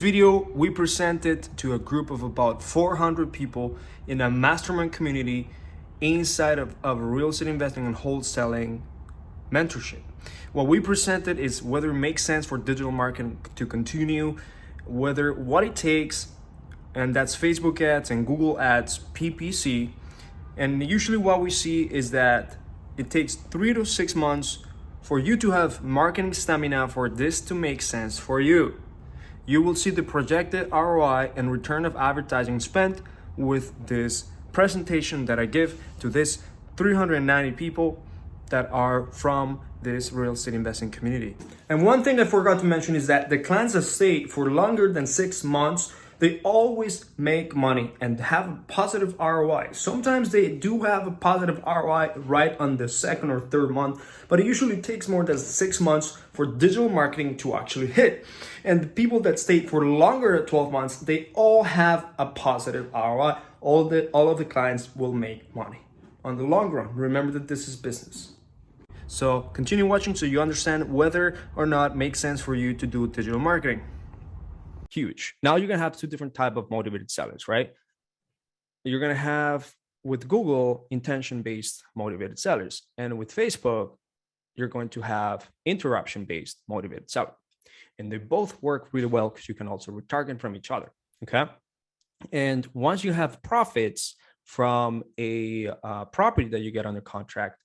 Video we presented to a group of about 400 people in a mastermind community inside of real estate investing and wholesaling mentorship. What we presented is whether it makes sense for digital marketing to continue, whether what it takes, and that's Facebook ads and Google ads, PPC. And usually what we see is that it takes 3 to 6 months for you to have marketing stamina for this to make sense for you. You will see the projected ROI and return of advertising spent with this presentation that I give to this 390 people that are from this real estate investing community. And one thing I forgot to mention is that the clients that stay for longer than 6 months, they always make money and have a positive ROI. Sometimes they do have a positive ROI right on the second or third month, but it usually takes more than 6 months for digital marketing to actually hit. And the people that stay for longer than 12 months, they all have a positive ROI. All of the clients will make money on the long run. Remember that this is business. So continue watching so you understand whether or not it makes sense for you to do digital marketing. Huge. Now you're going to have two different type of motivated sellers, right? You're going to have with Google intention-based motivated sellers, and with Facebook, you're going to have interruption-based motivated seller. And they both work really well because you can also retarget from each other. Okay. And once you have profits from a property that you get under contract,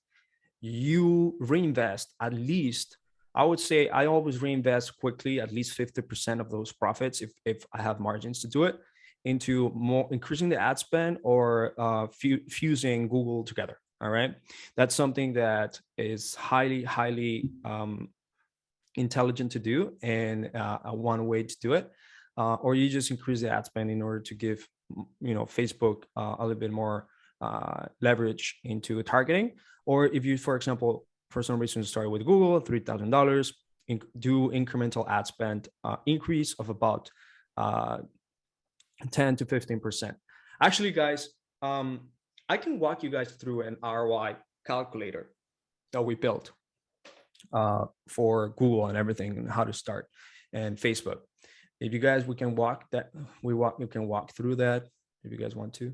you reinvest at least, I would say I always reinvest quickly, at least 50% of those profits if I have margins to do it, into more increasing the ad spend or fusing Google together. All right. That's something that is highly intelligent to do, and one way to do it. Or you just increase the ad spend in order to give, Facebook a little bit more leverage into targeting. Or if you, for example, for some reason started with Google, $3,000, do incremental ad spend increase of about 10 to 15%. Actually, guys, I can walk you guys through an ROI calculator that we built for Google and everything, and how to start, and Facebook. If you guys, we can walk through that if you guys want to.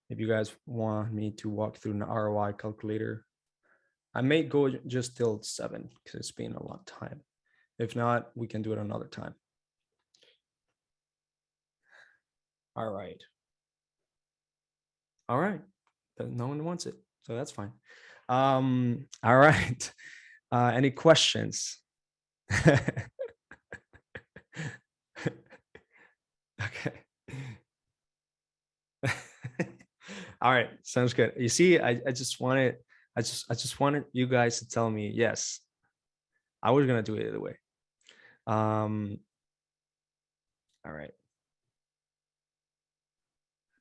If you guys want me to walk through an ROI calculator, I may go just till 7 because it's been a long time. If not, we can do it another time. All right. But no one wants it, so that's fine. All right. Any questions? Okay. All right, sounds good. You see, I just wanted you guys to tell me yes. I was gonna do it either way. All right.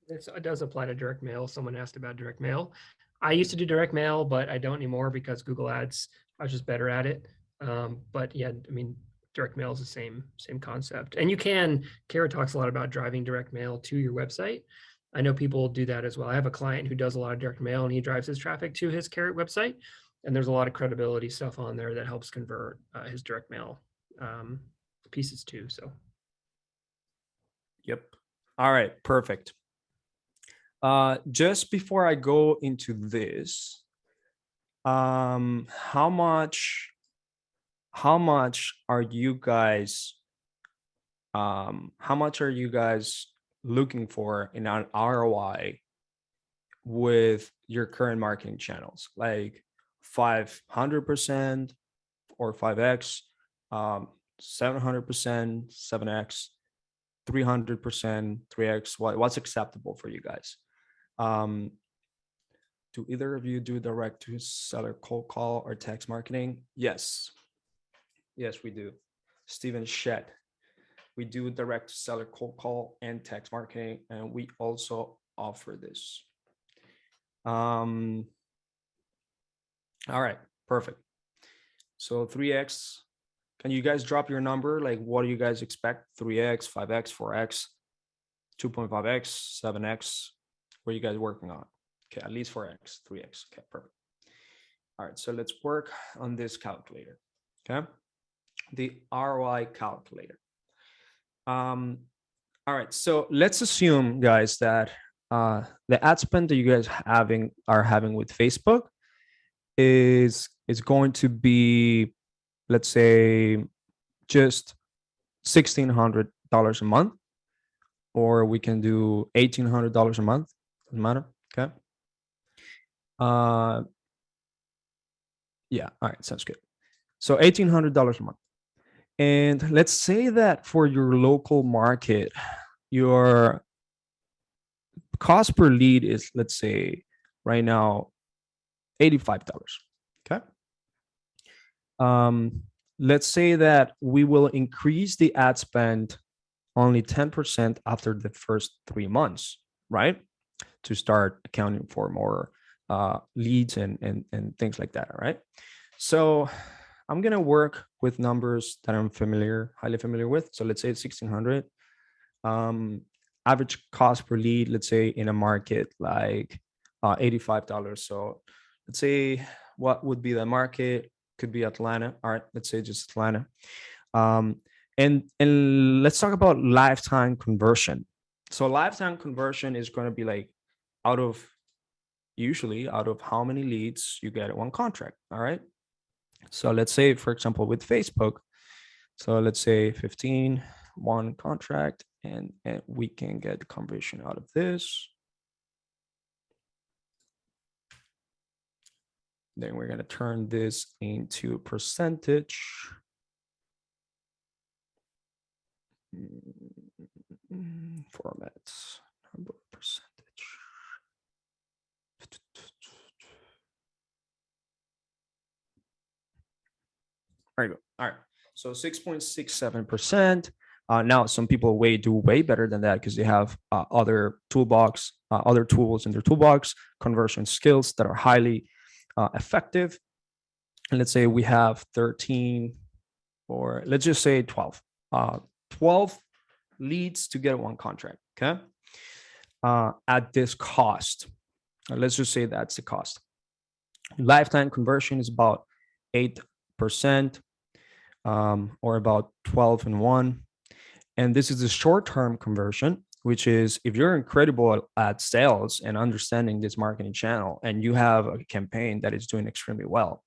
It does apply to direct mail. Someone asked about direct mail. I used to do direct mail, but I don't anymore because Google Ads, I was just better at it. But yeah, I mean, direct mail is the same concept. And you can, Kara talks a lot about driving direct mail to your website. I know people do that as well. I have a client who does a lot of direct mail, and he drives his traffic to his Carrot website. And there's a lot of credibility stuff on there that helps convert his direct mail pieces too. So. Yep. All right, perfect. Just before I go into this, how much are you guys looking for in an ROI with your current marketing channels, like 500% or 5x, 700%, 7x, 300%, 3x? What's acceptable for you guys? Do either of you do direct to seller cold call or text marketing? Yes, we do. Steven Shedd. We do direct to seller cold call and text marketing, and we also offer this. All right, perfect. So 3x. Can you guys drop your number? Like, what do you guys expect? 3x, 5x, 4x, 2.5x, 7x? What are you guys working on? Okay, at least 4x, 3x. Okay, perfect. All right, so let's work on this calculator. Okay, the ROI calculator. Um, all right. So let's assume, guys, that the ad spend that you guys are having with Facebook is going to be, let's say, just $1,600 a month, or we can do $1,800 a month. Doesn't matter. Okay. Uh, yeah. All right. Sounds good. So $1,800 a month. And let's say that for your local market, your cost per lead is, let's say, right now, $85. Okay. Um, let's say that we will increase the ad spend only 10% after the first 3 months, right? To start accounting for more leads and things like that. All right. So I'm gonna work with numbers that I'm highly familiar with. So let's say it's 1,600. Um, Average cost per lead, let's say in a market like $85. So let's say what would be the market? Could be Atlanta. All right, let's say just Atlanta. Um, and let's talk about lifetime conversion. So lifetime conversion is going to be like out of usually out of how many leads you get at one contract. All right. So let's say, for example, with Facebook, so let's say 15, one contract, and we can get conversion out of this. Then we're going to turn this into percentage. Formats, number percentage. There you go. All right. So 6.67%. Now, some people do way better than that because they have other other tools in their toolbox, conversion skills that are highly effective. And let's say we have 13, or let's just say 12. 12 leads to get one contract. Okay. At this cost. Let's just say that's the cost. Lifetime conversion is about 8%, or about 12 and 1. And this is the short-term conversion, which is if you're incredible at sales and understanding this marketing channel and you have a campaign that is doing extremely well,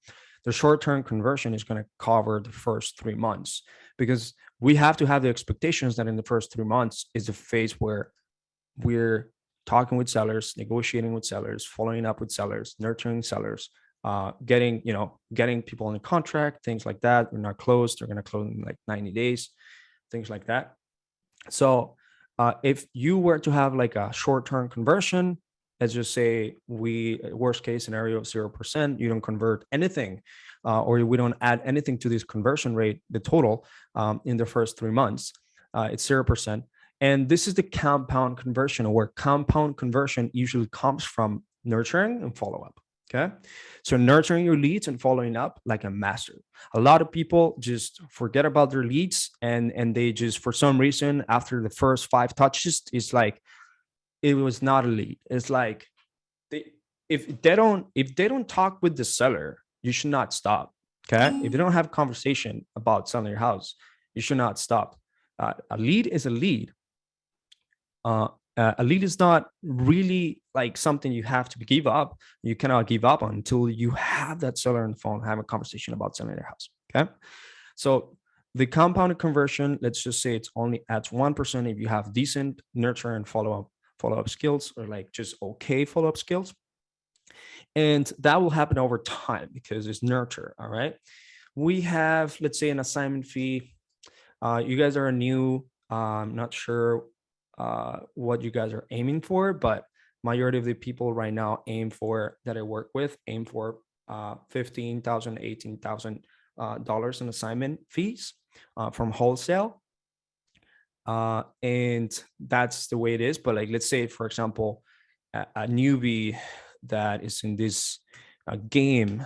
the short-term conversion is going to cover the first 3 months, because we have to have the expectations that in the first 3 months is the phase where we're talking with sellers, negotiating with sellers, following up with sellers, nurturing sellers, getting people on the contract, things like that. They're not closed. They're going to close in like 90 days, things like that. So if you were to have like a short-term conversion, let's just say worst case scenario of 0%, you don't convert anything, or we don't add anything to this conversion rate, the total in the first 3 months, it's 0%. And this is the compound conversion, where compound conversion usually comes from nurturing and follow-up. Okay. So nurturing your leads and following up like a master. A lot of people just forget about their leads, and they just, for some reason, after the first 5 touches, it's like it was not a lead. It's like if they don't talk with the seller, you should not stop. Okay. If they don't have a conversation about selling your house, you should not stop. A lead is a lead. A lead is not really like something you have to give up. You cannot give up on until you have that seller on the phone, have a conversation about selling their house. Okay. So the compounded conversion, let's just say it's only at 1% if you have decent nurture and follow-up skills, or like just okay follow-up skills. And that will happen over time because it's nurture. All right. We have, let's say, an assignment fee. You guys are new. I'm not sure what you guys are aiming for, but majority of the people right now that I work with aim for $15,000, $18,000 in assignment fees from wholesale. And that's the way it is. But like, let's say, for example, a newbie that is in this game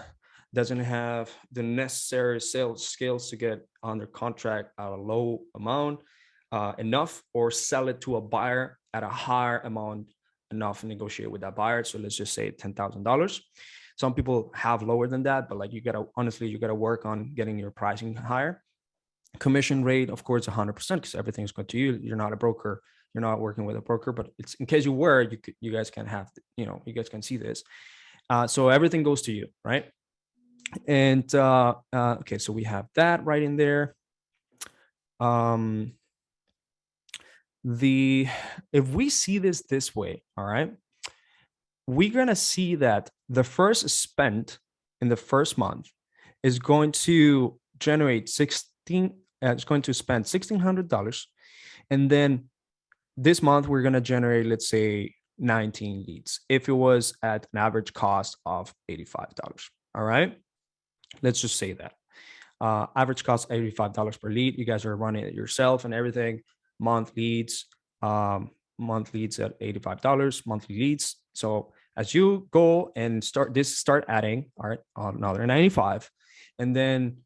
doesn't have the necessary sales skills to get under contract at a low amount enough, or sell it to a buyer at a higher amount enough to negotiate with that buyer. So let's just say $10,000. Some people have lower than that, but like you gotta work on getting your pricing higher. Commission rate, of course, 100% because everything's going to you. You're not a broker. You're not working with a broker, but it's in case you were, you guys can have, you guys can see this. So everything goes to you, right? And okay, so we have that right in there. If we see this way, all right, we're gonna see that the first spend in the first month is going to generate it's going to spend $1,600, and then this month we're gonna generate, let's say, 19 leads if it was at an average cost of $85. All right, let's just say that average cost $85 per lead. You guys are running it yourself and everything. Month leads at $85 monthly leads. So as you go and start adding, all right, another 95, and then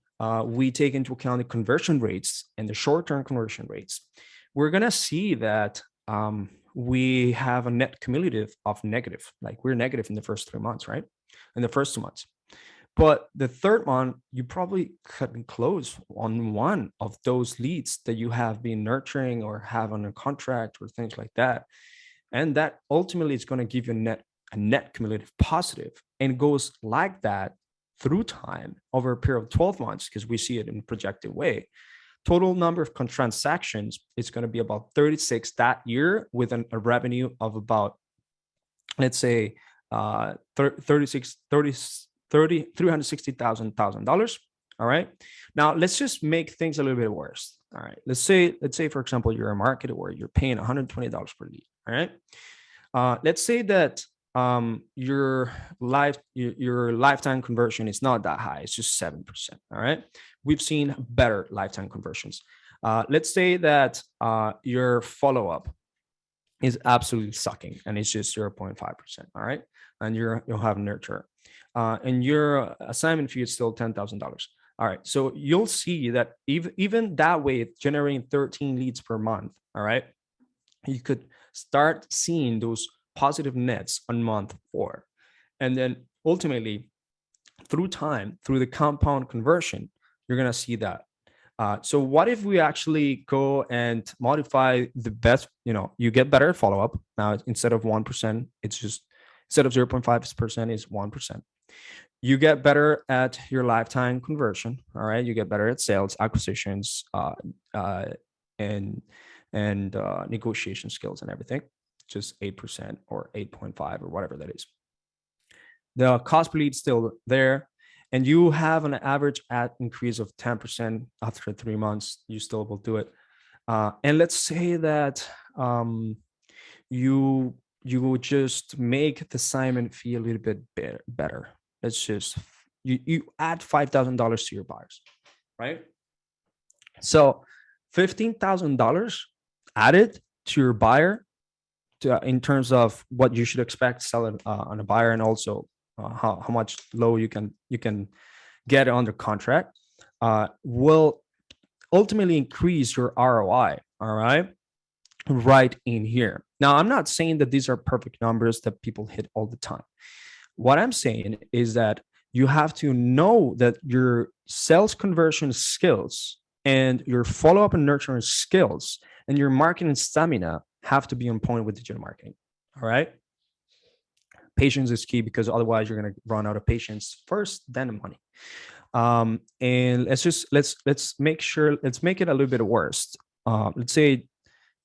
we take into account the conversion rates and the short-term conversion rates. We're gonna see that we have a net cumulative of negative. Like, we're negative in the first 3 months, right? In the first 2 months. But the third month, you probably couldn't close on one of those leads that you have been nurturing or have on a contract or things like that. And that ultimately is going to give you a net cumulative positive, and goes like that through time over a period of 12 months, because we see it in a projected way. Total number of transactions is going to be about 36 that year, with a revenue of about, let's say, $360,000. All right. Now let's just make things a little bit worse. All right. Let's say, for example, you're a marketer where you're paying $120 per lead. All right. Let's say that your lifetime conversion is not that high. It's just 7%. All right. We've seen better lifetime conversions. Let's say that your follow-up is absolutely sucking and it's just 0.5%. All right. And you'll have nurture. And your assignment fee is still $10,000. All right. So you'll see that even that way, generating 13 leads per month. All right. You could start seeing those positive nets on month 4. And then ultimately, through time, through the compound conversion, you're going to see that. So what if we actually go and modify the best, you get better follow-up. Now, instead of 1%, it's just, instead of 0.5% is 1%. You get better at your lifetime conversion. All right. You get better at sales, acquisitions, and negotiation skills and everything. Just 8% or 8.5 or whatever that is. The cost per lead still there. And you have an average ad increase of 10% after 3 months. You still will do it. And let's say that you will just make the assignment fee a little bit better. Let's just, you add $5,000 to your buyers, right? So $15,000 added to your buyer in terms of what you should expect selling on a buyer, and also how much low you can get under contract will ultimately increase your ROI. All right, right in here. Now, I'm not saying that these are perfect numbers that people hit all the time. What I'm saying is that you have to know that your sales conversion skills and your follow-up and nurturing skills and your marketing stamina have to be on point with digital marketing. All right. Patience is key, because otherwise you're going to run out of patience first, then the money. And let's make it a little bit worse. Let's say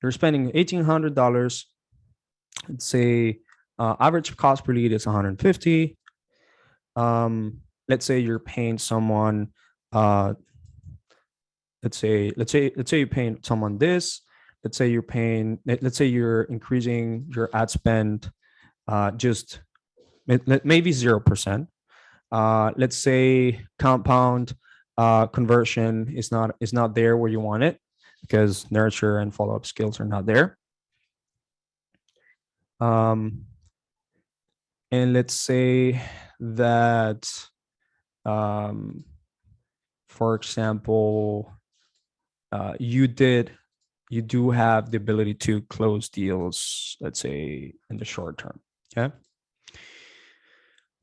you're spending $1,800. Let's say average cost per lead is $150. Let's say you're paying someone. Let's say you're paying someone this. Let's say you're increasing your ad spend just maybe 0%. Let's say compound conversion is not there where you want it, because nurture and follow-up skills are not there. And let's say that, for example, you do have the ability to close deals, let's say in the short term. Okay.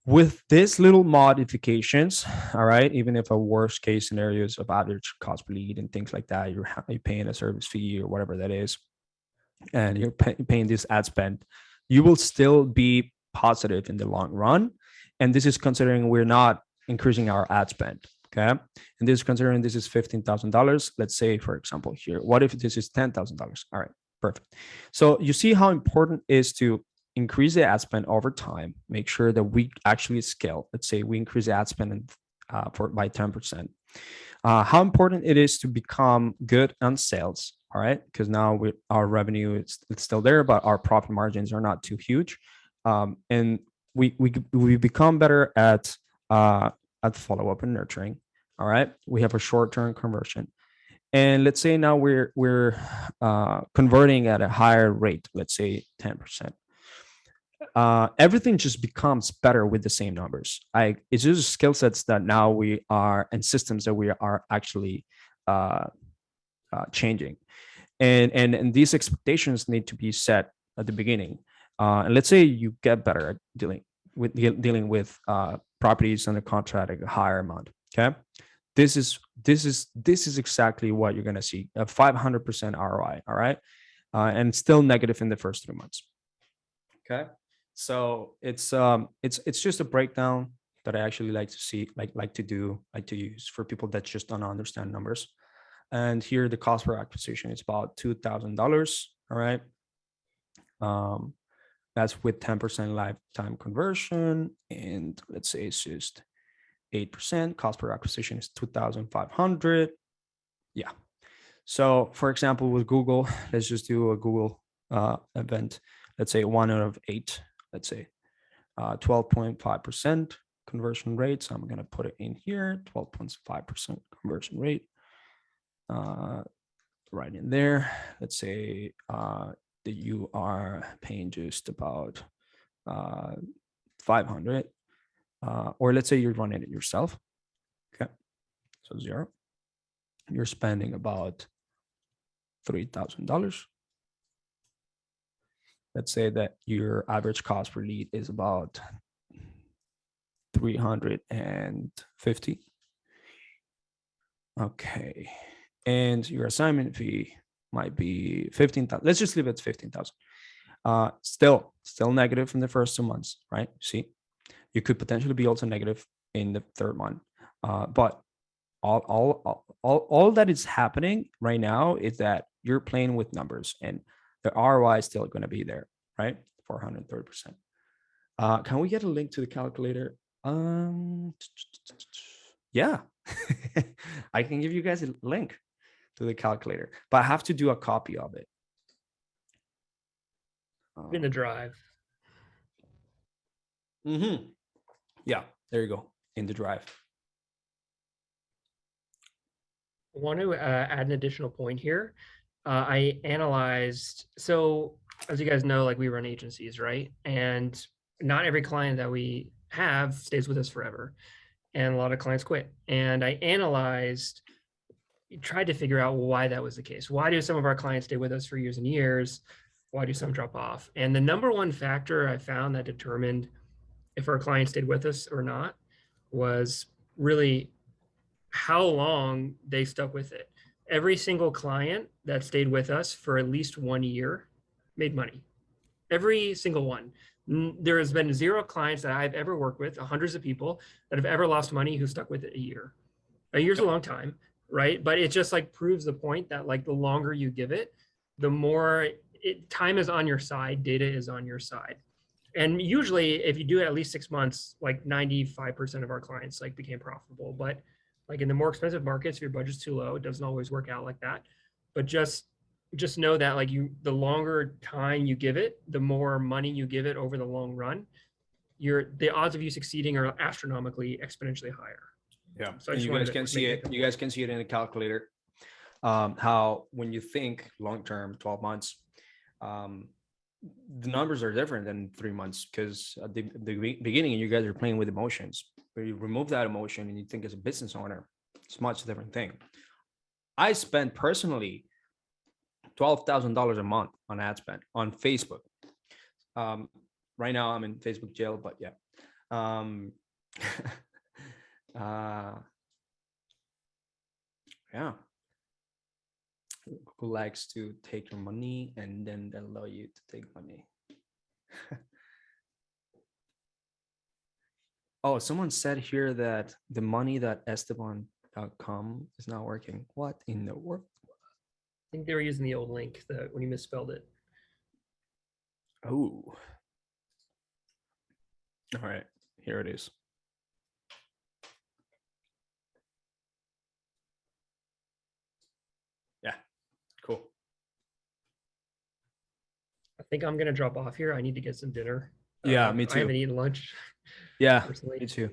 With these little modifications, all right, even if a worst case scenarios of average cost per lead and things like that, you're paying a service fee or whatever that is, and you're paying this ad spend, you will still be positive in the long run. And this is considering we're not increasing our ad spend. Okay. And this is considering this is $15,000. Let's say, for example, here, what if this is $10,000? All right, perfect. So you see how important it is to increase the ad spend over time, make sure that we actually scale. Let's say we increase the ad spend by 10%. How important it is to become good on sales. All right, because now our revenue it's still there, but our profit margins are not too huge, and we become better at follow up and nurturing. All right, we have a short term conversion, and let's say now we're converting at a higher rate. Let's say 10%. Everything just becomes better with the same numbers. It's just skill sets that now we are and systems that we are actually uh, changing, and these expectations need to be set at the beginning. And let's say you get better at dealing with properties under contract at a higher amount. Okay, this is exactly what you're going to see, a 500% ROI. All right, and still negative in the first 3 months. Okay, so it's just a breakdown that I actually like to see, like to use for people that just don't understand numbers. And here the cost per acquisition is about $2,000. All right, um, that's with 10% lifetime conversion, and let's say it's just 8%. Cost per acquisition is 2,500. Yeah. So for example, with Google, let's just do a Google event. Let's say 1 out of 8. Let's say 12.5% conversion rate. So I'm going to put it in here, 12.5% conversion rate. Right in there. Let's say that you are paying just about 500, or let's say you're running it yourself. Okay, so 0. You're spending about $3,000. Let's say that your average cost per lead is about 350. Okay, and your assignment fee might be 15,000. Let's just leave it at 15,000. Still negative in the first 2 months, right? See, you could potentially be also negative in the third month, but all that is happening right now is that you're playing with numbers, and the ROI is still going to be there, right? 430%. Can we get a link to the calculator? Yeah, I can give you guys a link to the calculator, but I have to do a copy of it. In the drive. Yeah, there you go, in the drive. I want to add an additional point here. I analyzed, so as you guys know, like we run agencies, right? And not every client that we have stays with us forever. And a lot of clients quit. And I analyzed, tried to figure out why that was the case. Why do some of our clients stay with us for years and years? Why do some drop off? And the number one factor I found that determined if our clients stayed with us or not was really how long they stuck with it. Every single client that stayed with us for at least 1 year made money. Every single one. There has been 0 clients that I've ever worked with, hundreds of people that have ever lost money who stuck with it a year. A year's a long time, right? But it just like proves the point that like the longer you give it, the more time is on your side, data is on your side. And usually if you do it at least 6 months, like 95% of our clients like became profitable. But like in the more expensive markets, if your budget's too low, it doesn't always work out like that. But just know that like the longer time you give it, the more money you give it over the long run, the odds of you succeeding are astronomically exponentially higher. Yeah. So you guys can see it. You guys can see it in the calculator. How when you think long term, 12 months, the numbers are different than 3 months, because at the beginning you guys are playing with emotions. But you remove that emotion and you think as a business owner, it's a much different thing. I spend personally $12,000 a month on ad spend on Facebook. Right now I'm in Facebook jail, but yeah. Um, uh, yeah, who likes to take your money and then allow you to take money. Oh, someone said here that the money.esteban.com is not working. What in the world? I think they were using the old link that when you misspelled it. Oh, all right. Here it is. Yeah, cool. I think I'm gonna drop off here. I need to get some dinner. Yeah, me I haven't too. eaten lunch Yeah, personally. me too.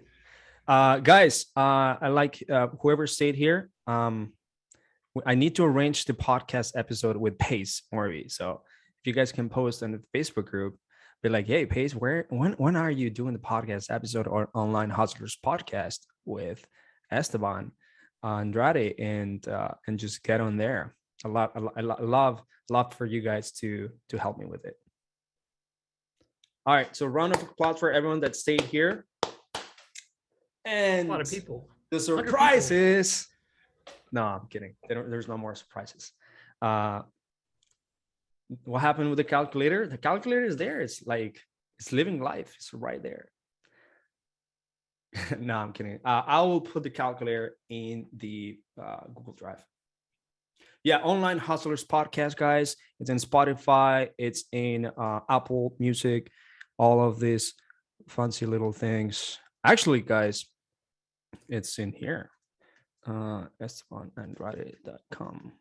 Guys, I like whoever stayed here. I need to arrange the podcast episode with Pace Morby. So if you guys can post on the Facebook group, be like, "Hey, Pace, when are you doing the podcast episode or Online Hustlers podcast with Esteban Andrade and just get on there." Love for you guys to help me with it. All right, so round of applause for everyone that stayed here. And A lot of people. the surprises. No, I'm kidding. There's no more surprises. What happened with the calculator? The calculator is there. It's like it's living life. It's right there. No, I'm kidding. I will put the calculator in the Google Drive. Yeah, Online Hustlers podcast, guys. It's in Spotify. It's in Apple Music. All of these fancy little things. Actually, guys, it's in here. estebanandrade.com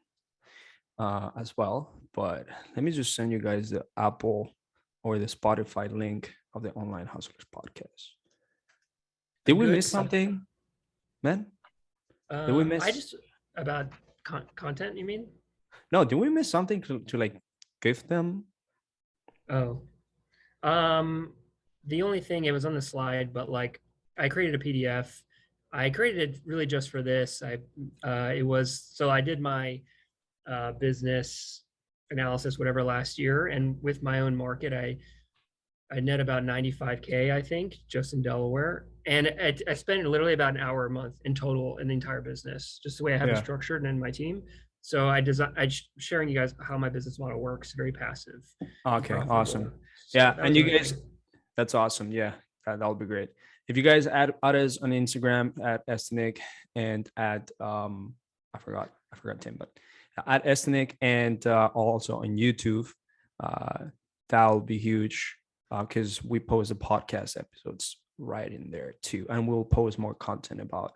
as well. But let me just send you guys the Apple or the Spotify link of the Online Hustlers podcast. Did we miss something, man? Did we miss? I just about content. You mean? No, did we miss something to like give them? Oh, the only thing it was on the slide, but like I created a PDF. I created it really just for this. It was so I did my business analysis, whatever, last year, and with my own market, I net about 95K, I think, just in Delaware, and I spend literally about an hour a month in total in the entire business, just the way I have it structured and in my team. So I'm sharing you guys how my business model works. Very passive. Okay, awesome. So yeah, and you guys, that's awesome. Yeah, that'll be great. If you guys add us on Instagram at Estenic and at I forgot Tim, but at Estenic and also on YouTube, that'll be huge because we post the podcast episodes right in there too, and we'll post more content about